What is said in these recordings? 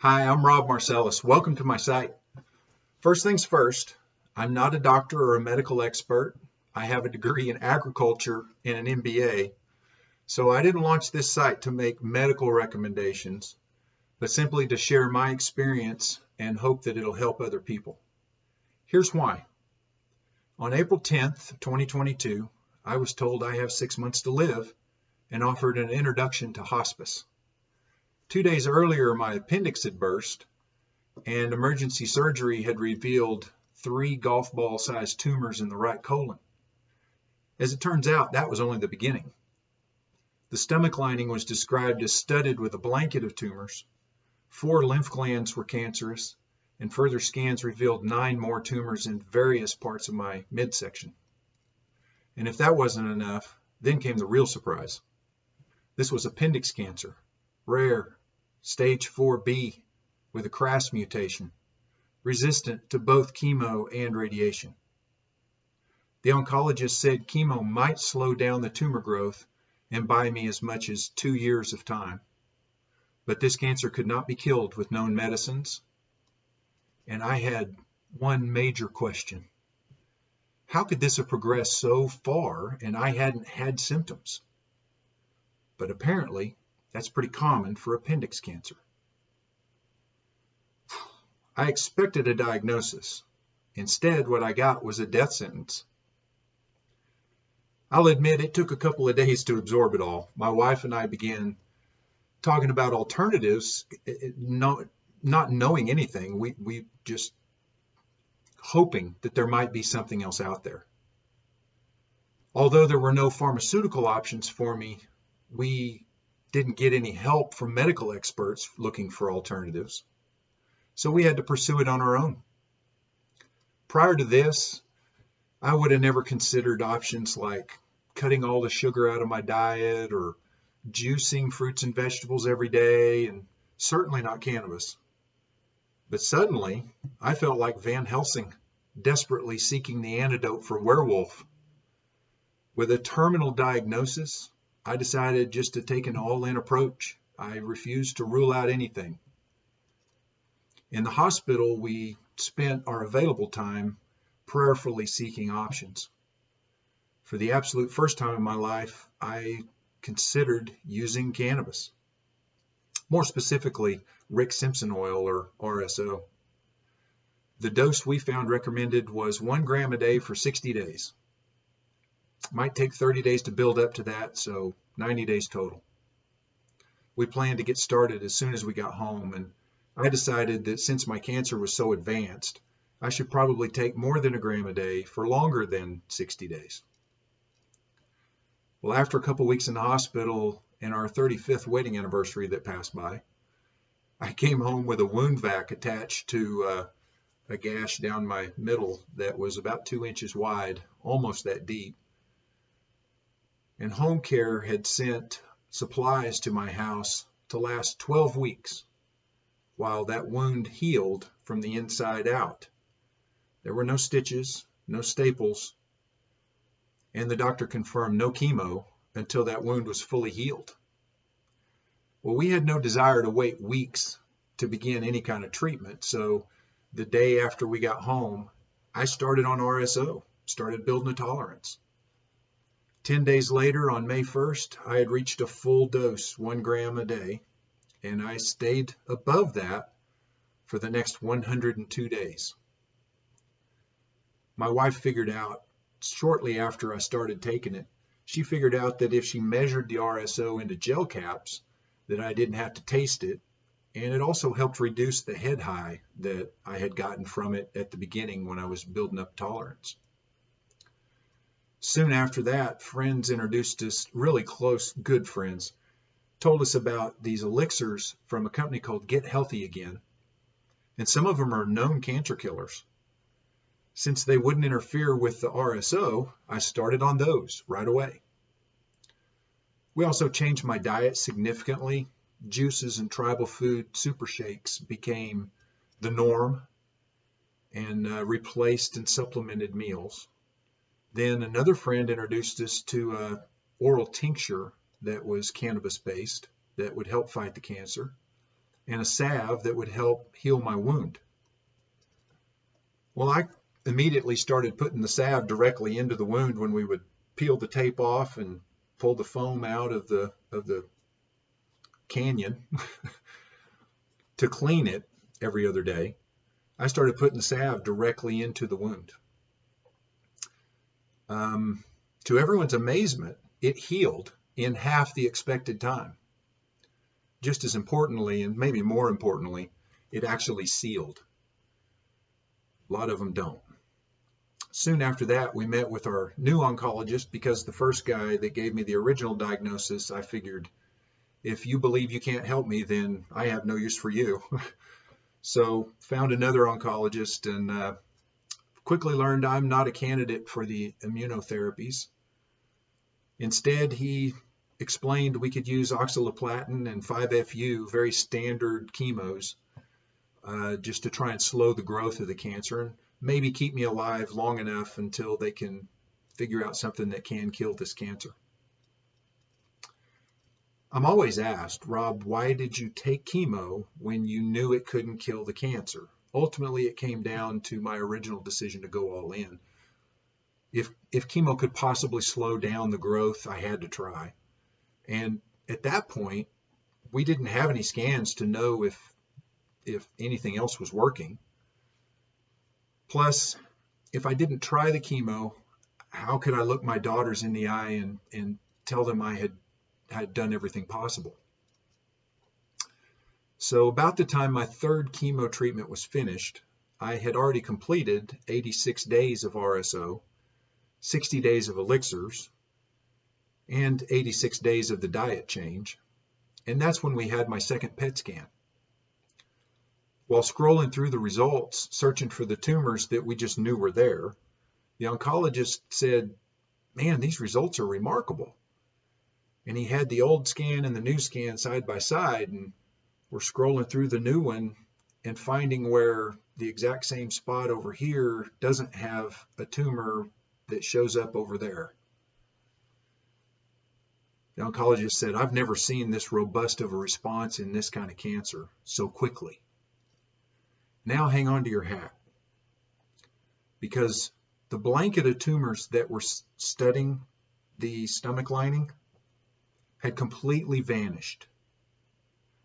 Hi, I'm Rob Marcellus. Welcome to my site. First things first, I'm not a doctor or a medical expert. I have a degree in agriculture and an MBA, so I didn't launch this site to make medical recommendations, but simply to share my experience and hope that it'll help other people. Here's why. On April 10th, 2022, I was told I have 6 months to live and offered an introduction to hospice. 2 days earlier, my appendix had burst, and emergency surgery had revealed 3 golf ball sized tumors in the right colon. As it turns out, that was only the beginning. The stomach lining was described as studded with a blanket of tumors. 4 lymph glands were cancerous, and further scans revealed 9 more tumors in various parts of my midsection. And if that wasn't enough, then came the real surprise. This was appendix cancer, rare, stage 4B, with a KRAS mutation, resistant to both chemo and radiation. The oncologist said chemo might slow down the tumor growth and buy me as much as 2 years of time. But this cancer could not be killed with known medicines. And I had one major question. How could this have progressed so far and I hadn't had symptoms? But apparently, that's pretty common for appendix cancer. I expected a diagnosis. Instead, what I got was a death sentence. I'll admit it took a couple of days to absorb it all. My wife and I began talking about alternatives, not knowing anything. We just hoping that there might be something else out there. Although there were no pharmaceutical options for me, we didn't get any help from medical experts looking for alternatives. So we had to pursue it on our own. Prior to this, I would have never considered options like cutting all the sugar out of my diet or juicing fruits and vegetables every day, and certainly not cannabis. But suddenly, I felt like Van Helsing, desperately seeking the antidote for werewolf. With a terminal diagnosis, I decided just to take an all-in approach. I refused to rule out anything. In the hospital, we spent our available time prayerfully seeking options. For the absolute first time in my life, I considered using cannabis. More specifically, Rick Simpson oil, or RSO. The dose we found recommended was 1 gram a day for 60 days. Might take 30 days to build up to that, so 90 days total. We planned to get started as soon as we got home, and I decided that since my cancer was so advanced, I should probably take more than 1 gram a day for longer than 60 days. Well, after a couple weeks in the hospital and our 35th wedding anniversary that passed by, I came home with a wound vac attached to a gash down my middle that was about 2 inches wide, almost that deep. And home care had sent supplies to my house to last 12 weeks while that wound healed from the inside out. There were no stitches, no staples, and the doctor confirmed no chemo until that wound was fully healed. Well, we had no desire to wait weeks to begin any kind of treatment, so the day after we got home, I started on RSO, started building a tolerance. 10 days later, on May 1st, I had reached a full dose, 1 gram a day, and I stayed above that for the next 102 days. My wife figured out, shortly after I started taking it, she figured out that if she measured the RSO into gel caps, that I didn't have to taste it, and it also helped reduce the head high that I had gotten from it at the beginning when I was building up tolerance. Soon after that, friends introduced us, really close, good friends, told us about these elixirs from a company called Get Healthy Again. And some of them are known cancer killers. Since they wouldn't interfere with the RSO, I started on those right away. We also changed my diet significantly. Juices and tribal food super shakes became the norm and replaced and supplemented meals. Then another friend introduced us to an oral tincture that was cannabis-based that would help fight the cancer. and a salve that would help heal my wound. Well, I immediately started putting the salve directly into the wound when we would peel the tape off and pull the foam out of the canyon to clean it every other day. I started putting the salve directly into the wound. To everyone's amazement, it healed in half the expected time. Just as importantly, and maybe more importantly, it actually sealed. A lot of them don't. Soon after that, we met with our new oncologist because the first guy that gave me the original diagnosis, I figured, if you believe you can't help me, then I have no use for you. So found another oncologist and quickly learned I'm not a candidate for the immunotherapies. Instead, he explained we could use oxaliplatin and 5-FU, very standard chemos, just to try and slow the growth of the cancer and maybe keep me alive long enough until they can figure out something that can kill this cancer. I'm always asked, Rob, why did you take chemo when you knew it couldn't kill the cancer? Ultimately, it came down to my original decision to go all in. If chemo could possibly slow down the growth, I had to try. And at that point, we didn't have any scans to know if anything else was working. Plus, if I didn't try the chemo, how could I look my daughters in the eye and tell them I had done everything possible? So about the time my third chemo treatment was finished, I had already completed 86 days of RSO, 60 days of elixirs, and 86 days of the diet change. And that's when we had my second PET scan. While scrolling through the results, searching for the tumors that we just knew were there, the oncologist said, man, these results are remarkable. And he had the old scan and the new scan side by side, and we're scrolling through the new one and finding where the exact same spot over here doesn't have a tumor that shows up over there. The oncologist said, I've never seen this robust of a response in this kind of cancer so quickly. Now hang on to your hat, because the blanket of tumors that were studding the stomach lining had completely vanished.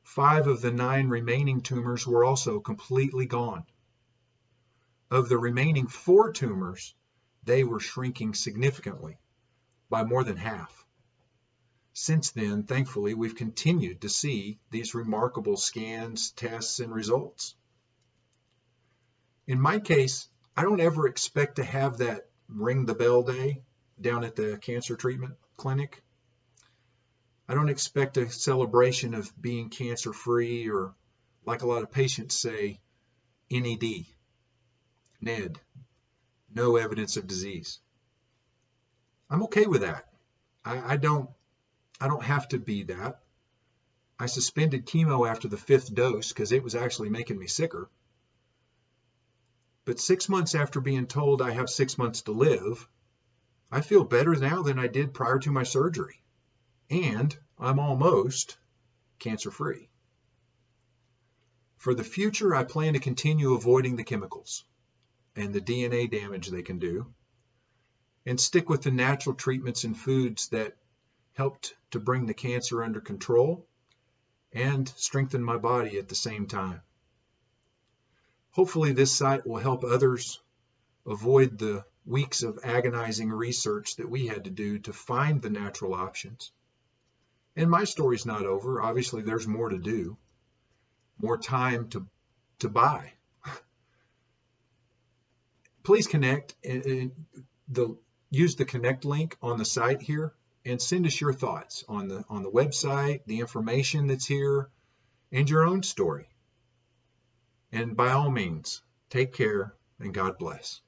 5 of the 9 remaining tumors were also completely gone. Of the remaining 4 tumors, they were shrinking significantly, by more than half. Since then, thankfully, we've continued to see these remarkable scans, tests, and results. In my case, I don't ever expect to have that ring the bell day down at the cancer treatment clinic. I don't expect a celebration of being cancer-free or, like a lot of patients say, NED, NED, no evidence of disease. I'm okay with that. I don't have to be that. I suspended chemo after the 5th dose because it was actually making me sicker. But 6 months after being told I have 6 months to live, I feel better now than I did prior to my surgery. And I'm almost cancer-free. For the future, I plan to continue avoiding the chemicals and the DNA damage they can do, and stick with the natural treatments and foods that helped to bring the cancer under control and strengthen my body at the same time. Hopefully this site will help others avoid the weeks of agonizing research that we had to do to find the natural options. And my story's not over. Obviously, there's more to do, more time to buy. Please connect and use the connect link on the site here and send us your thoughts on the website, the information that's here, and your own story. And by all means, take care and God bless.